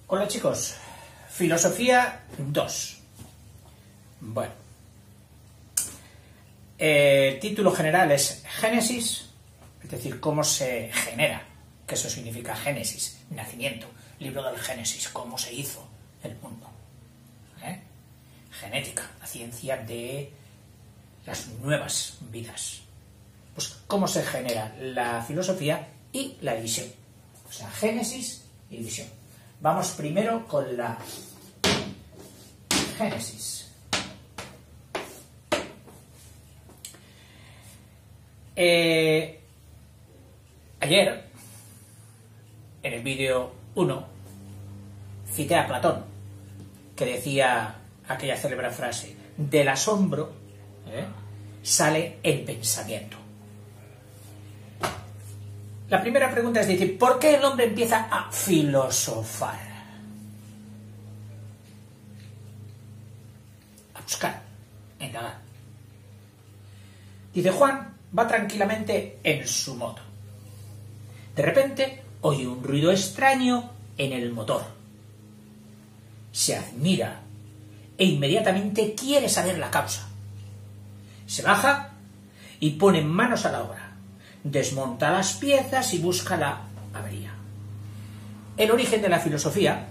Hola chicos, filosofía 2. Bueno, el título general es Génesis, es decir, cómo se genera, que eso significa Génesis, nacimiento, libro del Génesis, cómo se hizo el mundo. Genética, la ciencia de las nuevas vidas. Pues cómo se genera la filosofía y la división. O sea, Génesis y división. Vamos primero con la Génesis. Ayer, en el vídeo 1, cité a Platón, que decía aquella célebre frase: del asombro sale el pensamiento. La primera pregunta es decir, ¿por qué el hombre empieza a filosofar? A buscar, a indagar. Dice, Juan va tranquilamente en su moto. De repente oye un ruido extraño en el motor. Se admira e inmediatamente quiere saber la causa. Se baja y pone manos a la obra. Desmonta las piezas y busca la avería. El origen de la filosofía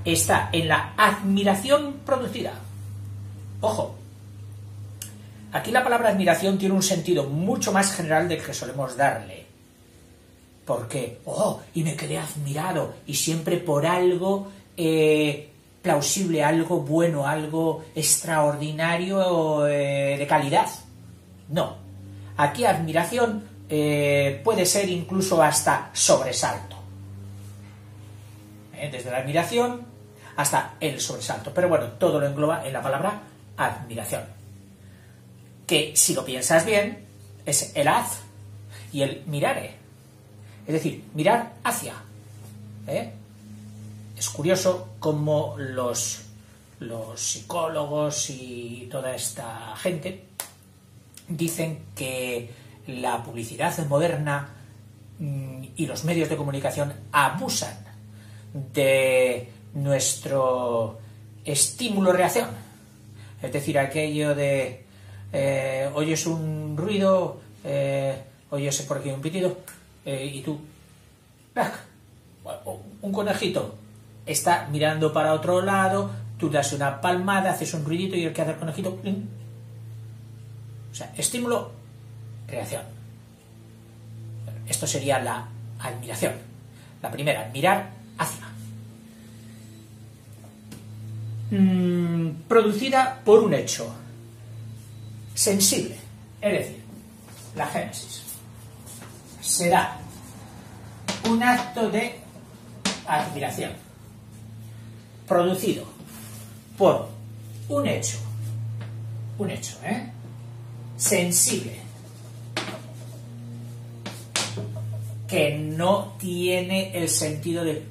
está en la admiración producida. Ojo, aquí la palabra admiración tiene un sentido mucho más general del que solemos darle. Porque, y me quedé admirado, y siempre por algo plausible, algo bueno, algo extraordinario de calidad. No. Aquí admiración puede ser incluso hasta sobresalto. Desde la admiración hasta el sobresalto. Pero bueno, todo lo engloba en la palabra admiración. Que si lo piensas bien, es el haz y el mirare. Es decir, mirar hacia. Es curioso cómo los psicólogos y toda esta gente dicen que la publicidad moderna y los medios de comunicación abusan de nuestro estímulo-reacción. Es decir, aquello de oyes un ruido, oyes por aquí un pitido, y tú, un conejito está mirando para otro lado, tú das una palmada, haces un ruidito y el que hace el conejito, ¡pling! O sea, estímulo, reacción. Esto sería la admiración. La primera, mirar hacia. Producida por un hecho sensible, es decir, la Génesis. Será un acto de admiración producido por un hecho sensible que no tiene el sentido de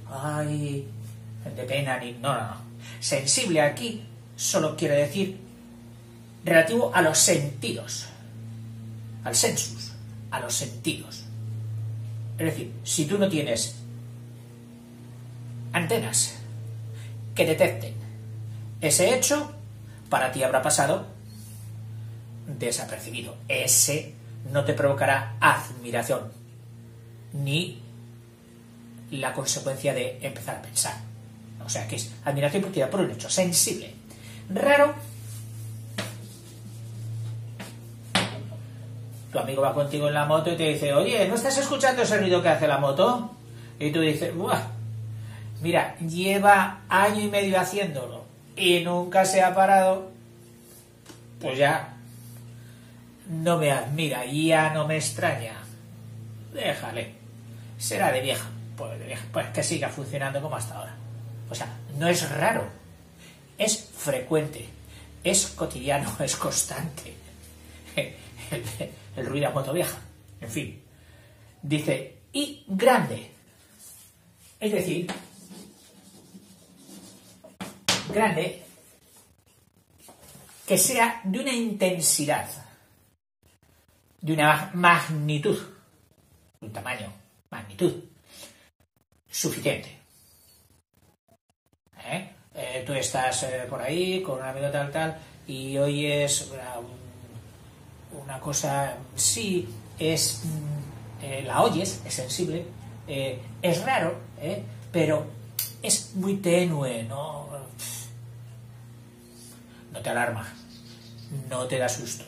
pena ni no. Sensible aquí solo quiere decir relativo a los sentidos, al sensus, a los sentidos. Es decir, si tú no tienes antenas que detecten ese hecho, para ti habrá pasado desapercibido. Ese no te provocará admiración ni la consecuencia de empezar a pensar. O sea, que es admiración producida por un hecho sensible. Raro. Tu amigo va contigo en la moto y te dice, oye, ¿no estás escuchando ese ruido que hace la moto? Y tú dices, ¡buah! Mira, lleva año y medio haciéndolo y nunca se ha parado. Pues ya no me admira, ya no me extraña. Déjale. Será de vieja. Pues que siga funcionando como hasta ahora. O sea, no es raro. Es frecuente. Es cotidiano, es constante. El ruido a moto vieja. En fin. Dice, y grande. Es decir, grande, que sea de una intensidad, de una magnitud, un tamaño, magnitud suficiente. tú estás por ahí con un amigo tal y oyes una cosa, sí, la oyes, es sensible, es raro, pero es muy tenue, ¿no? No te alarma, no te da susto,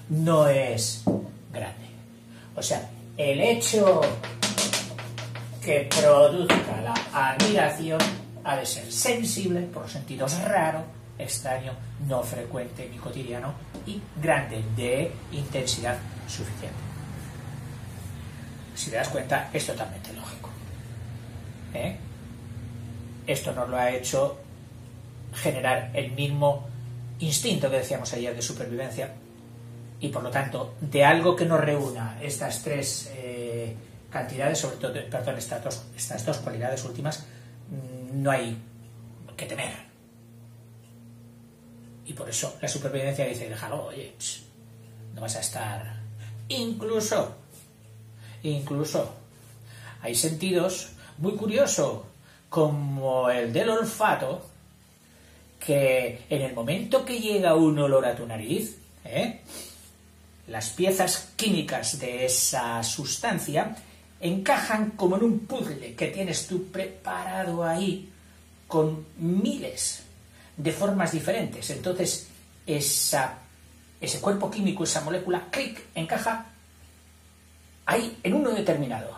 no es grande. O sea, el hecho que produzca la admiración ha de ser sensible, por los sentidos raro, extraño, no frecuente ni cotidiano y grande, de intensidad suficiente. Si te das cuenta, es totalmente lógico. Esto nos lo ha hecho generar el mismo instinto que decíamos ayer de supervivencia, y por lo tanto, de algo que nos reúna estas tres cantidades, sobre todo, perdón, estas dos cualidades últimas, no hay que temer. Y por eso la supervivencia dice, déjalo, oye, no vas a estar. Incluso hay sentidos muy curiosos, como el del olfato, que en el momento que llega un olor a tu nariz, las piezas químicas de esa sustancia encajan como en un puzzle que tienes tú preparado ahí con miles de formas diferentes. Entonces ese cuerpo químico, esa molécula, clic, encaja ahí en uno determinado.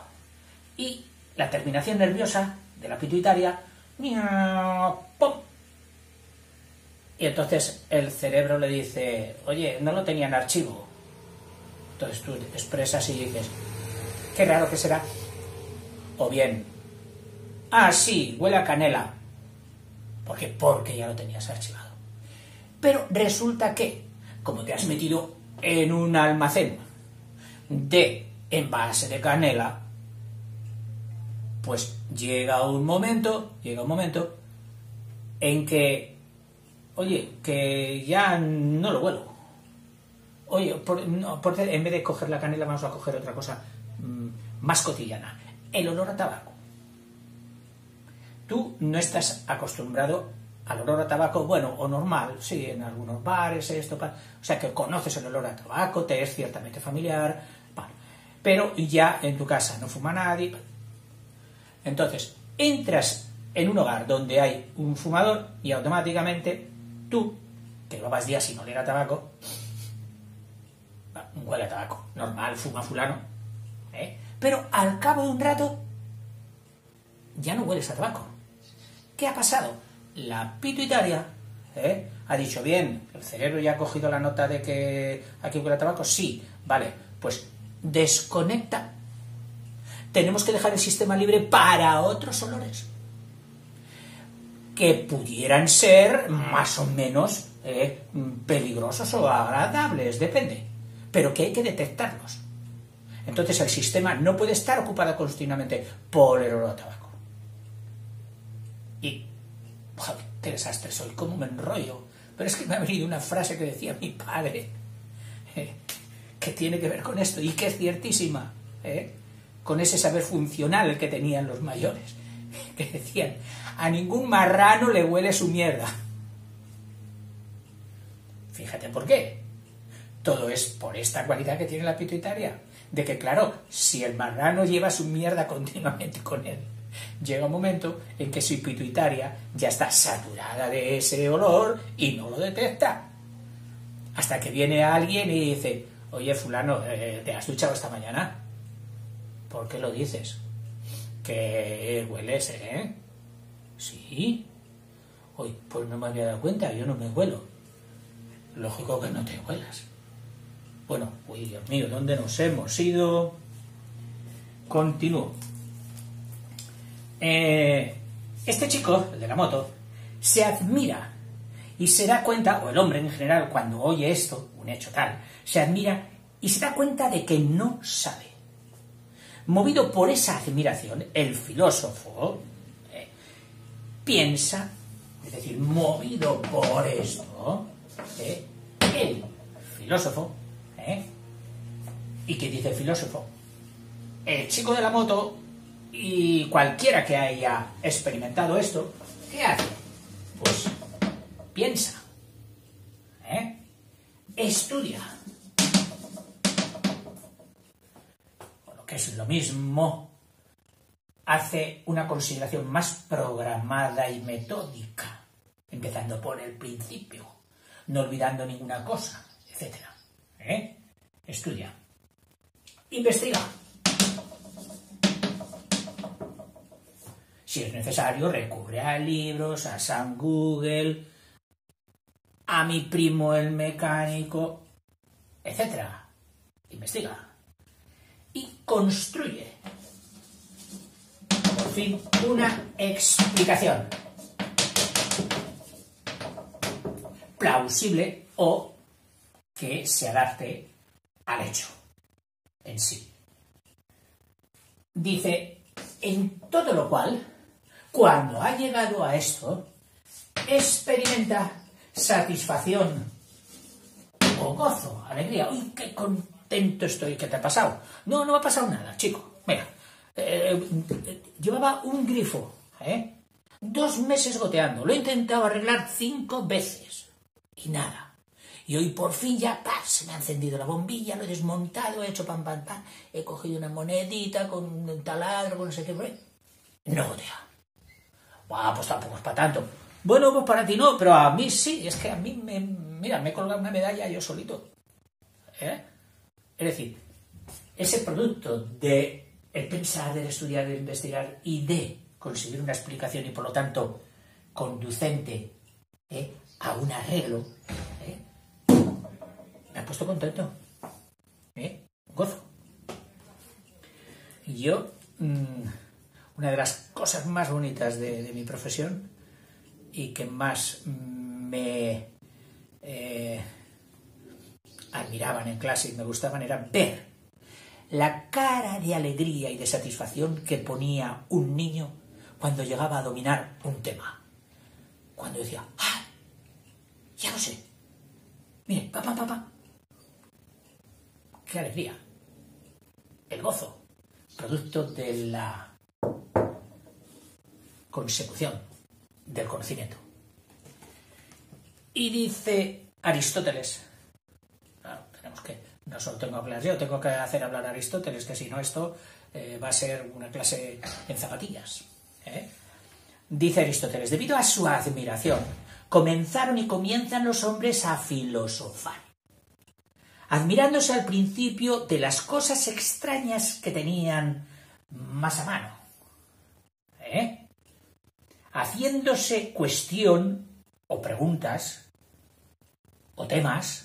Y la terminación nerviosa de la pituitaria, ¡pum! Y entonces el cerebro le dice, oye, no lo tenía en archivo. Entonces tú expresas y dices, qué raro que será. O bien, sí, huele a canela. ¿Por qué? Porque ya lo tenías archivado. Pero resulta que, como te has metido en un almacén de envase de canela, pues llega un momento en que, oye, que ya no lo huelo. Oye, en vez de coger la canela vamos a coger otra cosa más cotidiana, el olor a tabaco. Tú no estás acostumbrado al olor a tabaco, bueno, o normal, sí, en algunos bares, o sea, que conoces el olor a tabaco, te es ciertamente familiar, vale, pero ya en tu casa no fuma nadie. Entonces, entras en un hogar donde hay un fumador y automáticamente tú, que llevabas días sin oler a tabaco, huele a tabaco, normal, fuma fulano, pero al cabo de un rato ya no hueles a tabaco. ¿Qué ha pasado? La pituitaria ha dicho, bien, el cerebro ya ha cogido la nota de que aquí huele a tabaco, sí, vale, pues desconecta. Tenemos que dejar el sistema libre para otros olores que pudieran ser más o menos peligrosos o agradables, depende, pero que hay que detectarlos. Entonces el sistema no puede estar ocupado continuamente por el olor a tabaco. Y, joder, qué desastre soy, cómo me enrollo. Pero es que me ha venido una frase que decía mi padre, que tiene que ver con esto, y que es ciertísima, con ese saber funcional que tenían los mayores, que decían, a ningún marrano le huele su mierda. Fíjate por qué. Todo es por esta cualidad que tiene la pituitaria, de que, claro, si el marrano lleva su mierda continuamente con él, llega un momento en que su pituitaria ya está saturada de ese olor y no lo detecta. Hasta que viene alguien y dice, oye, fulano, ¿te has duchado esta mañana? ¿Por qué lo dices? Que hueles, Sí. Uy, pues no me había dado cuenta, yo no me huelo. Lógico que no te huelas. Bueno, uy, Dios mío, ¿dónde nos hemos ido? Continúo. Este chico, el de la moto, se admira y se da cuenta, o el hombre en general, cuando oye esto, un hecho tal, se admira y se da cuenta de que no sabe. Movido por esa admiración, el filósofo piensa, es decir, movido por esto, el filósofo, ¿y qué dice el filósofo? El chico de la moto y cualquiera que haya experimentado esto, ¿qué hace? Pues piensa, estudia. O lo que es lo mismo, hace una consideración más programada y metódica, empezando por el principio, no olvidando ninguna cosa, etc. Estudia. Investiga. Si es necesario, recurre a libros, a San Google, a mi primo el mecánico, etc. Investiga. Y construye, por fin, una explicación plausible o que se adapte al hecho en sí. Dice, en todo lo cual, cuando ha llegado a esto, experimenta satisfacción o gozo, alegría. ¡Uy, qué contento estoy! ¿Qué te ha pasado? No, no me ha pasado nada, chico. Mira, llevaba un grifo, 2 meses goteando. Lo he intentado arreglar 5 veces y nada. Y hoy por fin ya se me ha encendido la bombilla, lo he desmontado, he hecho pam, pam, pam, he cogido una monedita con un taladro, con no sé qué. No gotea. Pues tampoco es para tanto. Bueno, pues para ti no, pero a mí sí. Es que a mí, me he colgado una medalla yo solito. Es decir, ese producto de el pensar, del estudiar, del investigar y de conseguir una explicación y por lo tanto conducente a un arreglo, me ha puesto contento. Gozo. Y yo, una de las cosas más bonitas de mi profesión y que más me admiraban en clase y me gustaban era ver la cara de alegría y de satisfacción que ponía un niño cuando llegaba a dominar un tema. Cuando decía, ya lo sé. Mire, papá. ¡Qué alegría! El gozo, producto de la consecución del conocimiento. Y dice Aristóteles, no solo tengo que hablar yo, tengo que hacer hablar a Aristóteles, que si no esto va a ser una clase en zapatillas. Dice Aristóteles, debido a su admiración, comenzaron y comienzan los hombres a filosofar, admirándose al principio de las cosas extrañas que tenían más a mano, haciéndose cuestión o preguntas o temas,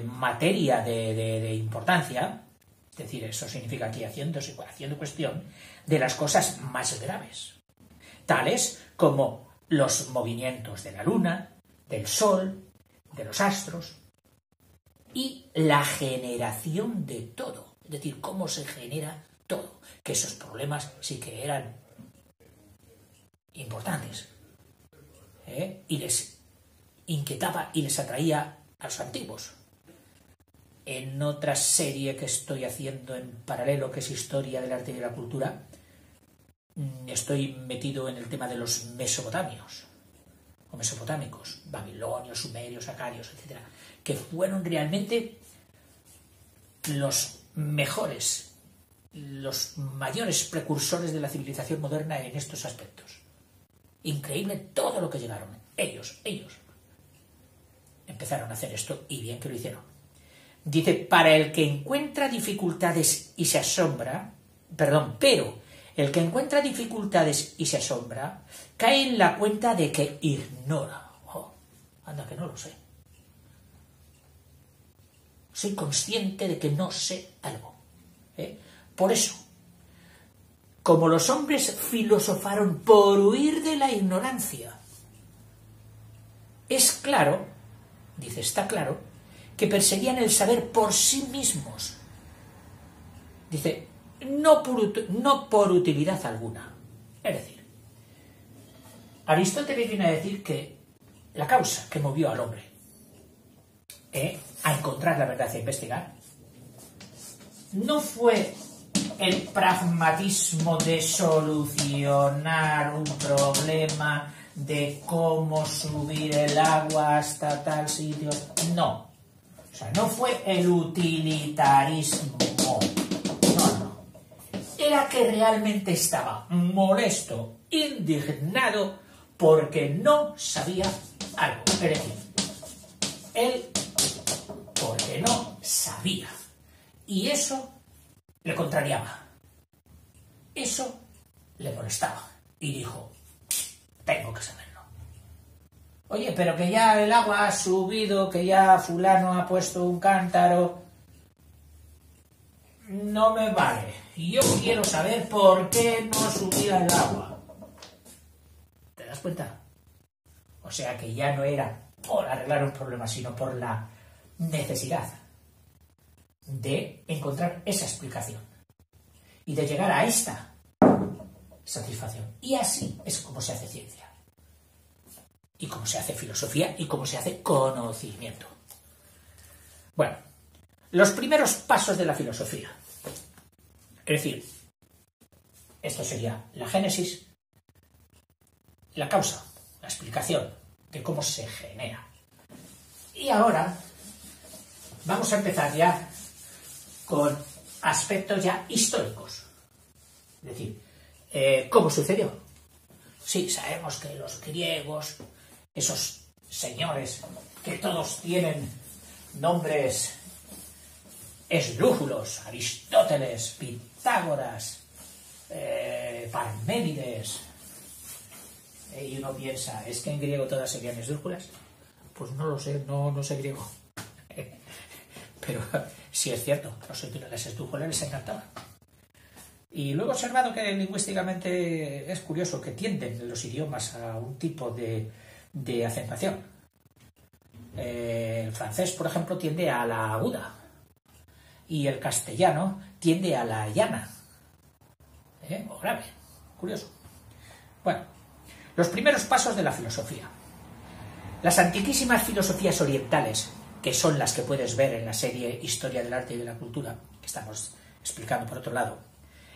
materia de importancia, es decir, eso significa aquí haciendo cuestión de las cosas más graves, tales como los movimientos de la luna, del sol, de los astros y la generación de todo, es decir, cómo se genera todo, que esos problemas sí que eran importantes, y les inquietaba y les atraía a los antiguos. En otra serie que estoy haciendo en paralelo, que es Historia del Arte y de la Cultura, estoy metido en el tema de los mesopotamios, o mesopotámicos, babilonios, sumerios, acadios, etc., que fueron realmente los mejores, los mayores precursores de la civilización moderna en estos aspectos. Increíble todo lo que llegaron. Ellos empezaron a hacer esto y bien que lo hicieron. Dice, para el que encuentra dificultades y se asombra, pero el que encuentra dificultades y se asombra, cae en la cuenta de que ignora. Anda que no lo sé. Soy consciente de que no sé algo. Por eso, como los hombres filosofaron por huir de la ignorancia, está claro, que perseguían el saber por sí mismos. Dice, no por utilidad alguna. Es decir, Aristóteles viene a decir que la causa que movió al hombre a encontrar la verdad y a investigar no fue el pragmatismo de solucionar un problema, de cómo subir el agua hasta tal sitio. No. O sea, no fue el utilitarismo. No. Era que realmente estaba molesto, indignado, porque no sabía algo. Es decir, él porque no sabía. Y eso le contrariaba. Eso le molestaba. Y dijo, tengo que saberlo. Oye, pero que ya el agua ha subido, que ya fulano ha puesto un cántaro. No me vale. Yo quiero saber por qué no subía el agua. ¿Te das cuenta? O sea que ya no era por arreglar un problema, sino por la necesidad de encontrar esa explicación y de llegar a esta satisfacción. Y así es como se hace ciencia, y cómo se hace filosofía, y cómo se hace conocimiento. Bueno, los primeros pasos de la filosofía. Es decir, esto sería la génesis, la causa, la explicación de cómo se genera. Y ahora vamos a empezar ya con aspectos ya históricos. Es decir, ¿cómo sucedió? Sí, sabemos que los griegos, esos señores que todos tienen nombres esdrújulos, Aristóteles, Pitágoras, Parménides, y uno piensa, ¿es que en griego todas serían esdrújulas? Pues no lo sé, no sé griego. Pero sí es cierto, las esdrújulas les encantaban. Y luego he observado que lingüísticamente es curioso que tienden los idiomas a un tipo de acentuación. El francés, por ejemplo, tiende a la aguda, y el castellano tiende a la llana, o grave. Curioso. Bueno, los primeros pasos de la filosofía. Las antiquísimas filosofías orientales, que son las que puedes ver en la serie Historia del Arte y de la Cultura, que estamos explicando por otro lado.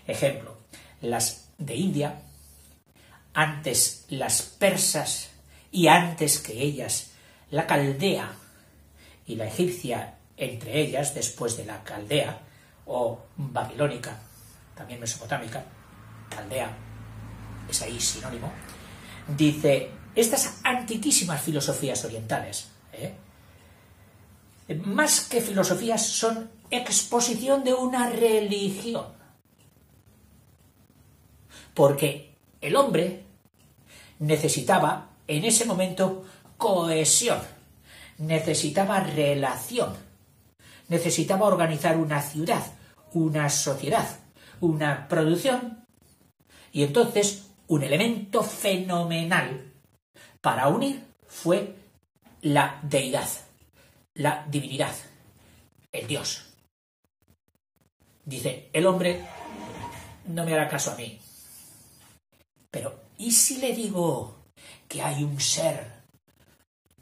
Ejemplo, las de India, antes las persas y antes que ellas la caldea y la egipcia entre ellas, después de la caldea, o babilónica, también mesopotámica, caldea, es ahí sinónimo. Dice, estas antiquísimas filosofías orientales, más que filosofías, son exposición de una religión. Porque el hombre necesitaba, en ese momento, cohesión, necesitaba relación, necesitaba organizar una ciudad, una sociedad, una producción, y entonces un elemento fenomenal para unir fue la deidad, la divinidad, el Dios. Dice, el hombre no me hará caso a mí. Pero, ¿y si le digo que hay un ser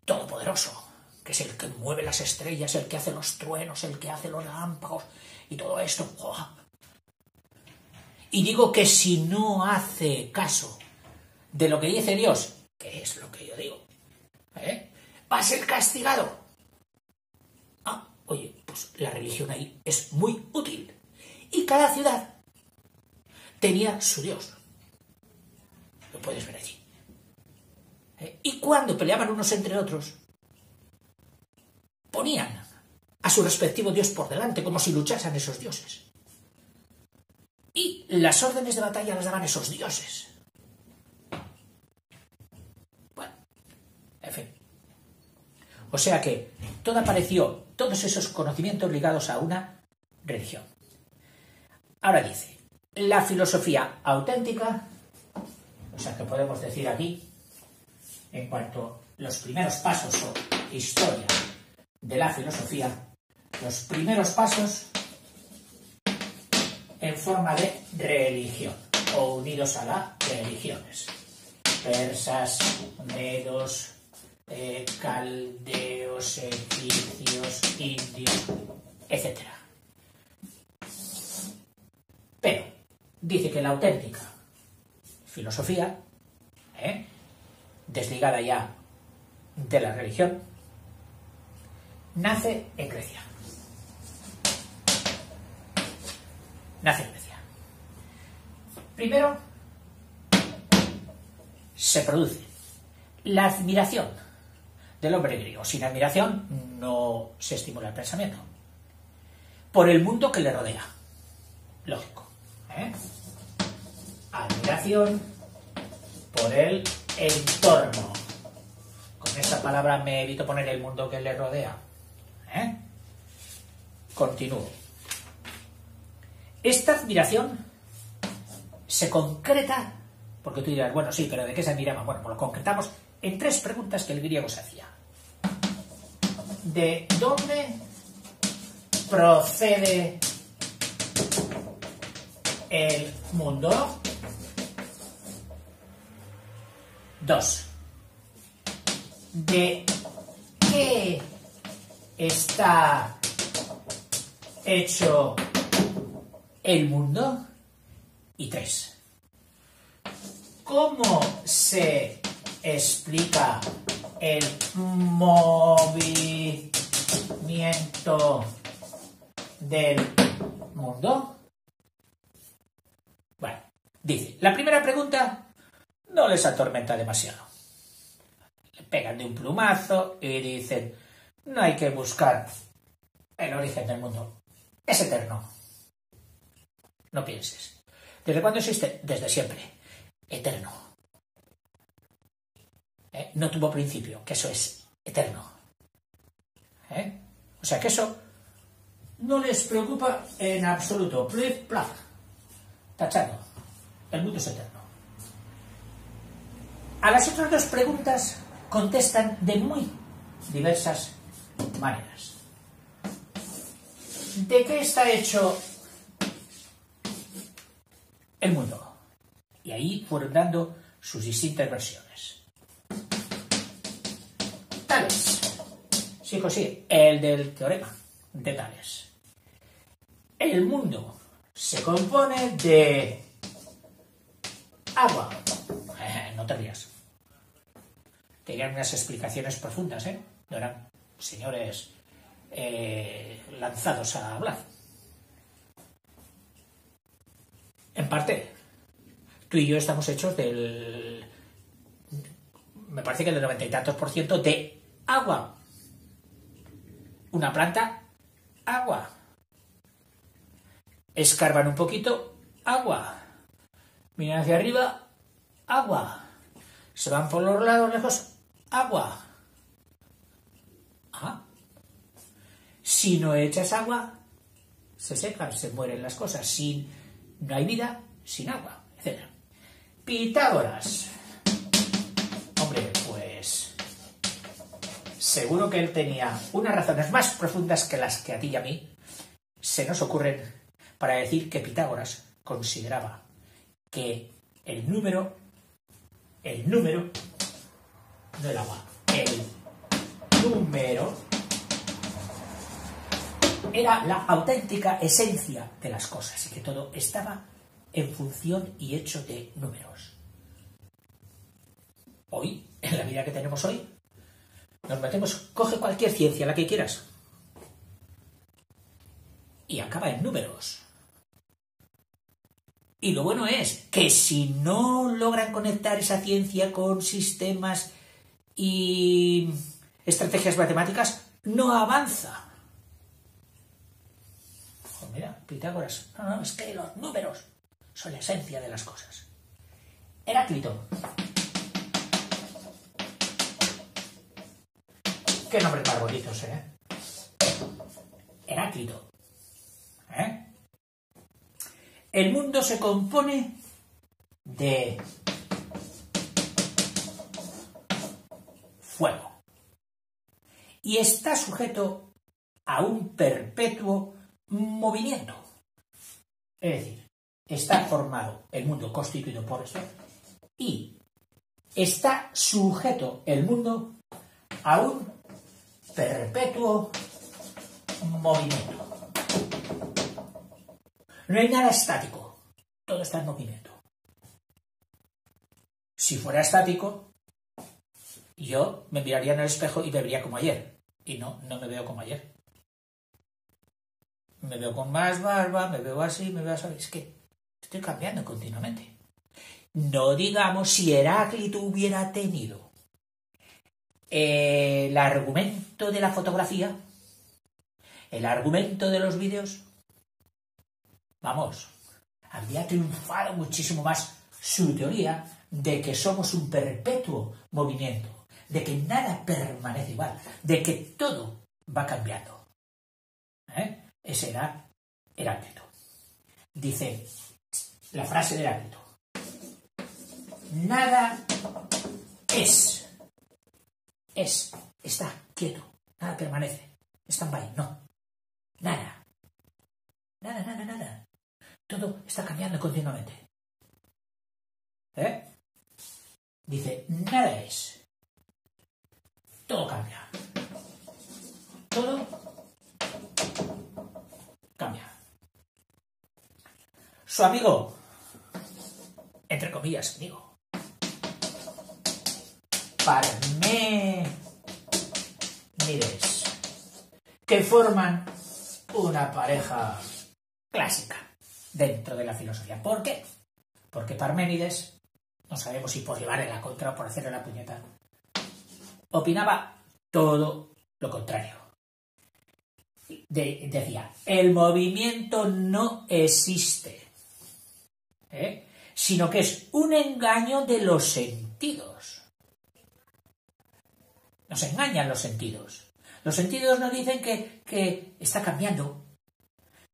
todopoderoso, que es el que mueve las estrellas, el que hace los truenos, el que hace los relámpagos y todo esto? ¡Oh! Y digo que si no hace caso de lo que dice Dios, que es lo que yo digo, va a ser castigado. Oye, pues la religión ahí es muy útil. Y cada ciudad tenía su Dios. Lo puedes ver allí. Y cuando peleaban unos entre otros, ponían a su respectivo Dios por delante, como si luchasen esos dioses. Y las órdenes de batalla las daban esos dioses. Bueno, en fin. O sea que todo apareció, todos esos conocimientos ligados a una religión. Ahora dice, la filosofía auténtica, o sea que podemos decir aquí, en cuanto a los primeros pasos o historia de la filosofía, los primeros pasos en forma de religión, o unidos a las religiones. Persas, medos, caldeos, egipcios, indios, etc. Pero dice que la auténtica filosofía, desligada ya de la religión, nace en Grecia. Nace en Grecia. Primero se produce la admiración del hombre griego. Sin admiración no se estimula el pensamiento. Por el mundo que le rodea. Lógico. Admiración por el entorno. Con esta palabra me evito poner el mundo que le rodea. Continúo. Esta admiración se concreta, porque tú dirás, bueno, sí, pero ¿de qué se admiraba? Bueno, pues lo concretamos en 3 preguntas que el griego se hacía. ¿De dónde procede el mundo? 2. ¿De qué está hecho el mundo? Y 3. ¿Cómo se explica el movimiento del mundo? Bueno, dice, la primera pregunta no les atormenta demasiado. Le pegan de un plumazo y dicen, no hay que buscar el origen del mundo. Es eterno. No pienses. ¿Desde cuándo existe? Desde siempre. Eterno. No tuvo principio, que eso es eterno. O sea que eso no les preocupa en absoluto. Plif, plaf. Tachado. El mundo es eterno. A las otras 2 preguntas contestan de muy diversas maneras. ¿De qué está hecho el mundo? Y ahí fueron dando sus distintas versiones. Tales. Sí, sí, el del teorema de Tales. El mundo se compone de agua. No te rías. Tenían unas explicaciones profundas, No eran señores lanzados a hablar. En parte, tú y yo estamos hechos me parece que del 90 y tantos % de agua. Una planta, agua. Escarban un poquito, agua. Miran hacia arriba, agua. Se van por los lados lejos, agua. Si no echas agua, se secan, se mueren las cosas. No hay vida sin agua, etc. Pitágoras. Hombre, pues seguro que él tenía unas razones más profundas que las que a ti y a mí se nos ocurren para decir que Pitágoras consideraba que el número, no el agua, el número era la auténtica esencia de las cosas y que todo estaba en función y hecho de números. Hoy, en la vida que tenemos hoy, nos metemos, coge cualquier ciencia, la que quieras, y acaba en números. Y lo bueno es que si no logran conectar esa ciencia con sistemas y estrategias matemáticas, no avanza. Pues mira, Pitágoras, no, es que los números son la esencia de las cosas. Heráclito. Qué nombres más bonitos, Heráclito. El mundo se compone de fuego y está sujeto a un perpetuo movimiento. Es decir, está formado el mundo constituido por esto y está sujeto el mundo a un perpetuo movimiento. No hay nada estático. todo está en movimiento. Si fuera estático, yo me miraría en el espejo y me vería como ayer. Y no me veo como ayer. Me veo con más barba, me veo así, me veo así. Es que estoy cambiando continuamente. No digamos si Heráclito hubiera tenido el argumento de la fotografía, el argumento de los vídeos, vamos, habría triunfado muchísimo más su teoría de que somos un perpetuo movimiento, de que nada permanece igual, de que todo va cambiando. Ese era Heráclito. Dice la frase de Heráclito: nada está quieto, nada permanece, stand-by, no, nada. Todo está cambiando continuamente. Dice, nada es. Todo cambia. Todo cambia. Su amigo, entre comillas, amigo, Parménides, que forman una pareja clásica dentro de la filosofía. ¿Por qué? Porque Parménides, no sabemos si por llevarle la contra o por hacerle la puñeta, opinaba todo lo contrario. Decía, el movimiento no existe, sino que es un engaño de los sentidos. Nos engañan los sentidos. Los sentidos nos dicen que está cambiando.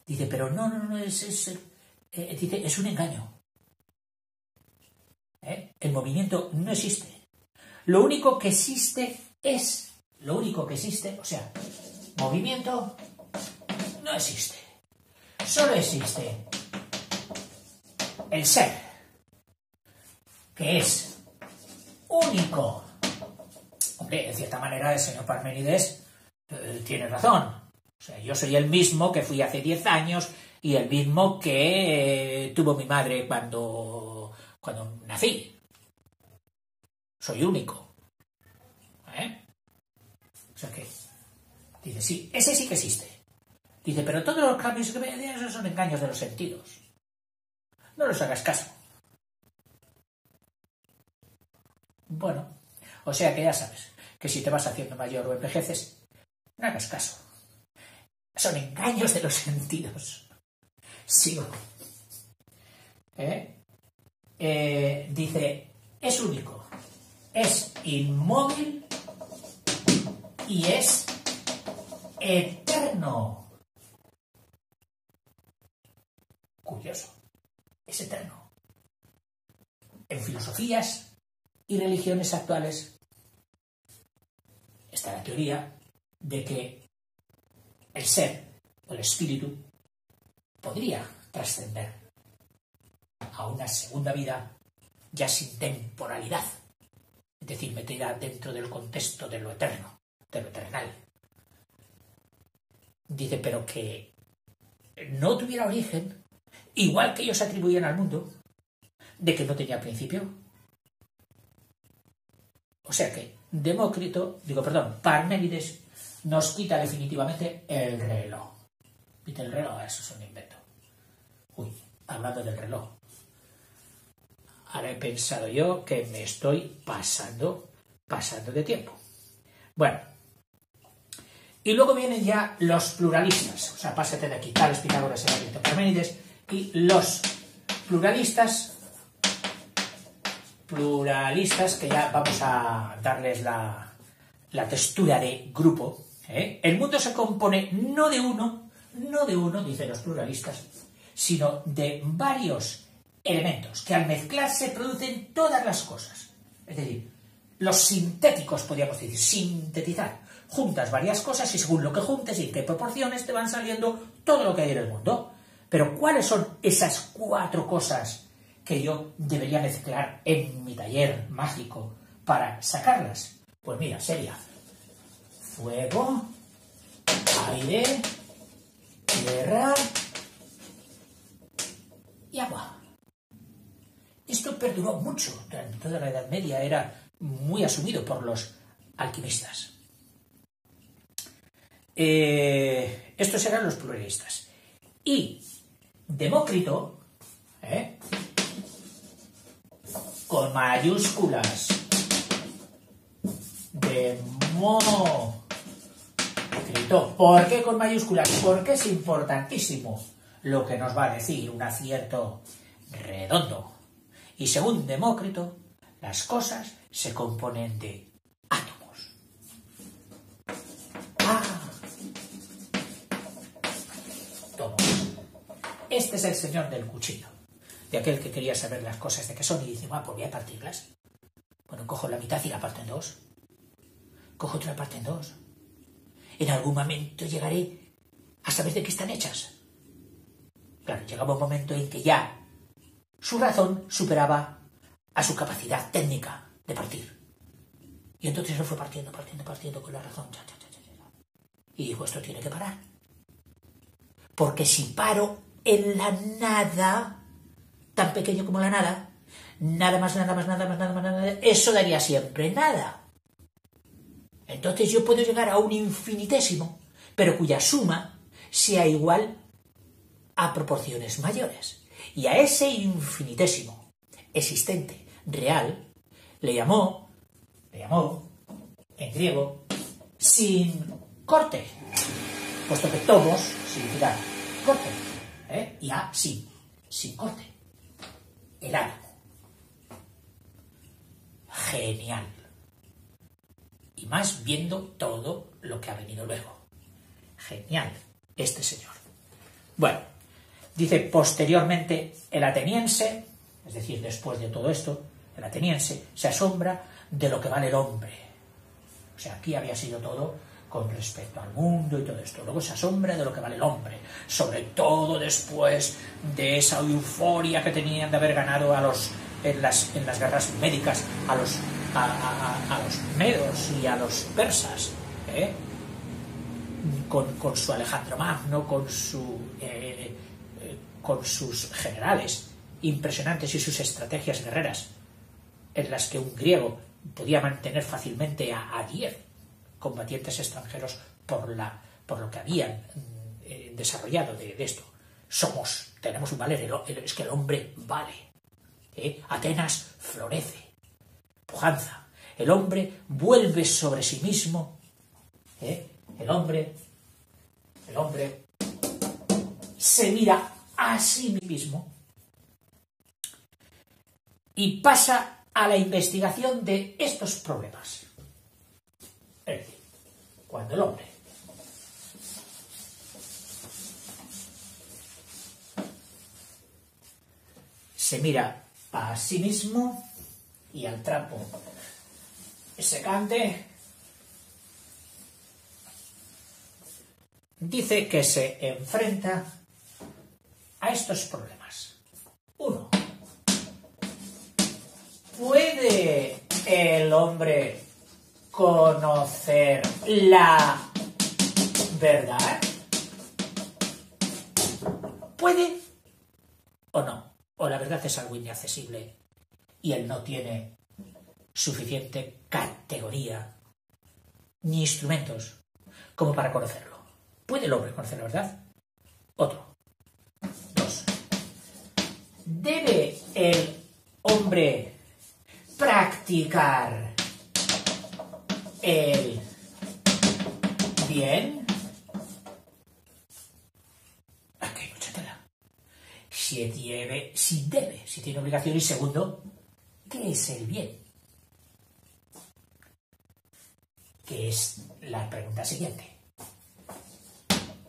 Dice, pero no, dice, es un engaño. El movimiento no existe. Lo único que existe, o sea, movimiento no existe. Solo existe el ser, que es único. Hombre, en cierta manera el señor Parménides tiene razón. O sea, yo soy el mismo que fui hace 10 años y el mismo que tuvo mi madre cuando nací. Soy único. O sea que, dice, sí, ese sí que existe. Dice, pero todos los cambios que me esos son engaños de los sentidos. No les hagas caso. Bueno, o sea que ya sabes que si te vas haciendo mayor o envejeces, no hagas caso. Son engaños de los sentidos. Sigo. Dice, es único, es inmóvil y es eterno. Curioso, es eterno. En filosofías y religiones actuales está la teoría de que el ser o el espíritu podría trascender a una segunda vida ya sin temporalidad, es decir, metida dentro del contexto de lo eterno, de lo eternal. Dice, pero que no tuviera origen, igual que ellos atribuían al mundo, de que no tenía principio. O sea que Parménides nos quita definitivamente el reloj. ¿Viste el reloj? Eso es un invento. Uy, hablando del reloj. Ahora he pensado yo que me estoy pasando de tiempo. Bueno. Y luego vienen ya los pluralistas. O sea, pásate de aquí. Tales, Pitágoras, Heráclito, Parménides. Y los pluralistas que ya vamos a darles la textura de grupo. El mundo se compone no de uno, dicen los pluralistas, sino de varios elementos que al mezclarse producen todas las cosas. Es decir, los sintéticos, podríamos decir, sintetizar. Juntas varias cosas y según lo que juntes y en qué proporciones te van saliendo todo lo que hay en el mundo. Pero ¿cuáles son esas 4 cosas que yo debería mezclar en mi taller mágico para sacarlas? Pues mira, sería fuego, aire, tierra y agua. Esto perduró mucho. Durante toda la Edad Media era muy asumido por los alquimistas. Estos eran los pluralistas. Y Demócrito, con mayúsculas, Demócrito. ¿Por qué con mayúsculas? Porque es importantísimo lo que nos va a decir un acierto redondo. Y según Demócrito, las cosas se componen de átomos. Este es el señor del cuchillo, de aquel que quería saber las cosas de qué son y dice, pues voy a partirlas. Bueno, cojo la mitad y la parto en dos. Cojo otra parte en dos. En algún momento llegaré a saber de qué están hechas. Claro, llegaba un momento en que ya su razón superaba a su capacidad técnica de partir. Y entonces lo fue partiendo con la razón. Y dijo, esto tiene que parar. Porque si paro en la nada, tan pequeño como la nada, nada más, eso daría siempre nada. Entonces yo puedo llegar a un infinitésimo, pero cuya suma sea igual a proporciones mayores. Y a ese infinitésimo existente, real, le llamó en griego sin corte, puesto que tomos significa corte, y a sin corte, el átomo. Genial. Y más viendo todo lo que ha venido luego. Genial, este señor. Bueno, dice posteriormente el ateniense, es decir, después de todo esto, el ateniense se asombra de lo que vale el hombre. O sea, aquí había sido todo con respecto al mundo y todo esto. Luego se asombra de lo que vale el hombre, sobre todo después de esa euforia que tenían de haber ganado en las guerras médicas a los medos y a los persas, con su Alejandro Magno, con sus generales impresionantes y sus estrategias guerreras, en las que un griego podía mantener fácilmente a 10 combatientes extranjeros por lo que habían desarrollado de esto. Tenemos un valer, es que el hombre vale. Atenas florece, pujanza. El hombre vuelve sobre sí mismo. El hombre se mira a sí mismo y pasa a la investigación de estos problemas. Es decir, cuando el hombre se mira a sí mismo y al trapo secante, dice que se enfrenta a estos problemas. 1. ¿Puede el hombre conocer la verdad? ¿Puede o no? ¿O la verdad es algo inaccesible y él no tiene suficiente categoría ni instrumentos como para conocerlo? ¿Puede el hombre conocer la verdad? Otro. 2. ¿Debe el hombre practicar el bien? Aquí hay mucha tela. Si tiene obligación. Y segundo, ¿qué es el bien? Que es la pregunta siguiente.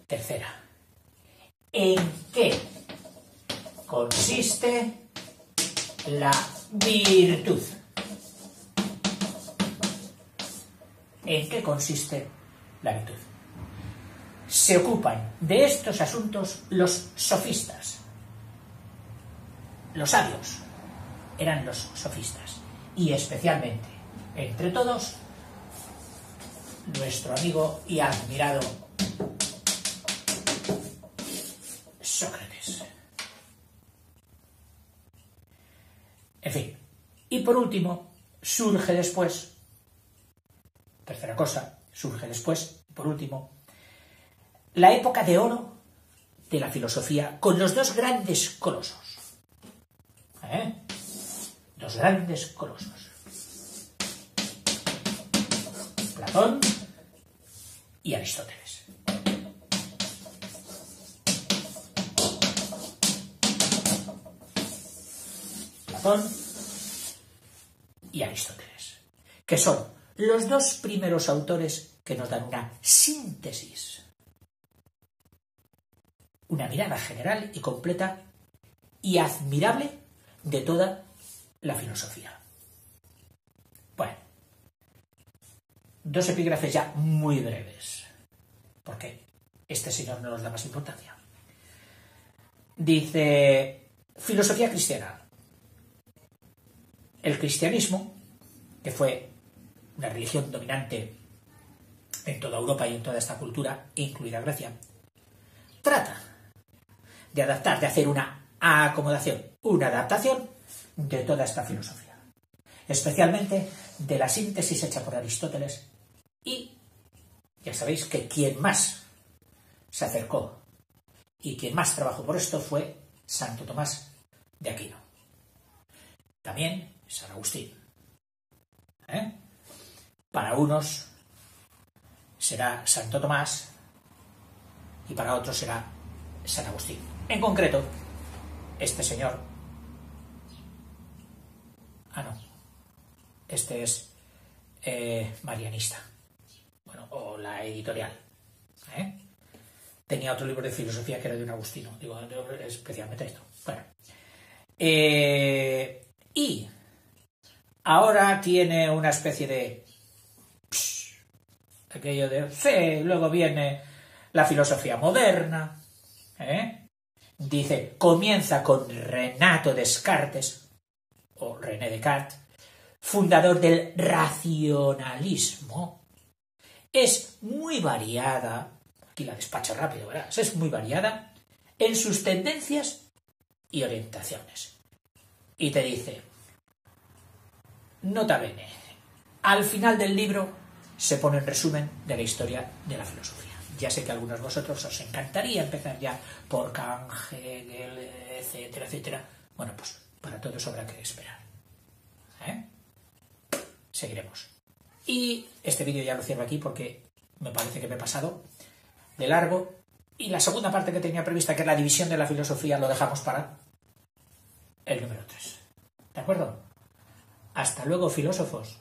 Tercera, ¿en qué consiste la virtud? ¿En qué consiste la virtud? Se ocupan de estos asuntos los sofistas. Los sabios eran los sofistas. Y especialmente, entre todos, nuestro amigo y admirado Sócrates. En fin. Y por último, surge después, tercera cosa, surge después, por último, la época de oro de la filosofía con los dos grandes colosos. Dos grandes colosos. Platón y Aristóteles. Platón y Aristóteles, que son los dos primeros autores que nos dan una síntesis, una mirada general y completa y admirable de toda la filosofía. Bueno, dos epígrafes ya muy breves, porque este señor no nos da más importancia. Dice, filosofía cristiana. El cristianismo, que fue una religión dominante en toda Europa y en toda esta cultura, incluida Grecia, trata de adaptar, de hacer una acomodación, una adaptación de toda esta filosofía, especialmente de la síntesis hecha por Aristóteles, y ya sabéis que quien más se acercó y quien más trabajó por esto fue Santo Tomás de Aquino. También San Agustín. Para unos será Santo Tomás y para otros será San Agustín. En concreto, este señor... Este es marianista. Bueno, o la editorial. Tenía otro libro de filosofía que era de un agustino. Digo, especialmente esto. Bueno. Y ahora tiene una especie de... aquello de fe, luego viene la filosofía moderna. Dice, comienza con Renato Descartes, o René Descartes, fundador del racionalismo. Es muy variada, aquí la despacho rápido, ¿verdad? Es muy variada en sus tendencias y orientaciones. Y te dice, nota bene, al final del libro se pone un resumen de la historia de la filosofía. Ya sé que a algunos de vosotros os encantaría empezar ya por Kant, Hegel, etcétera, etcétera. Bueno, pues para todo eso habrá que esperar. Seguiremos. Y este vídeo ya lo cierro aquí porque me parece que me he pasado de largo. Y la segunda parte que tenía prevista, que es la división de la filosofía, lo dejamos para el número 3. ¿De acuerdo? Hasta luego, filósofos.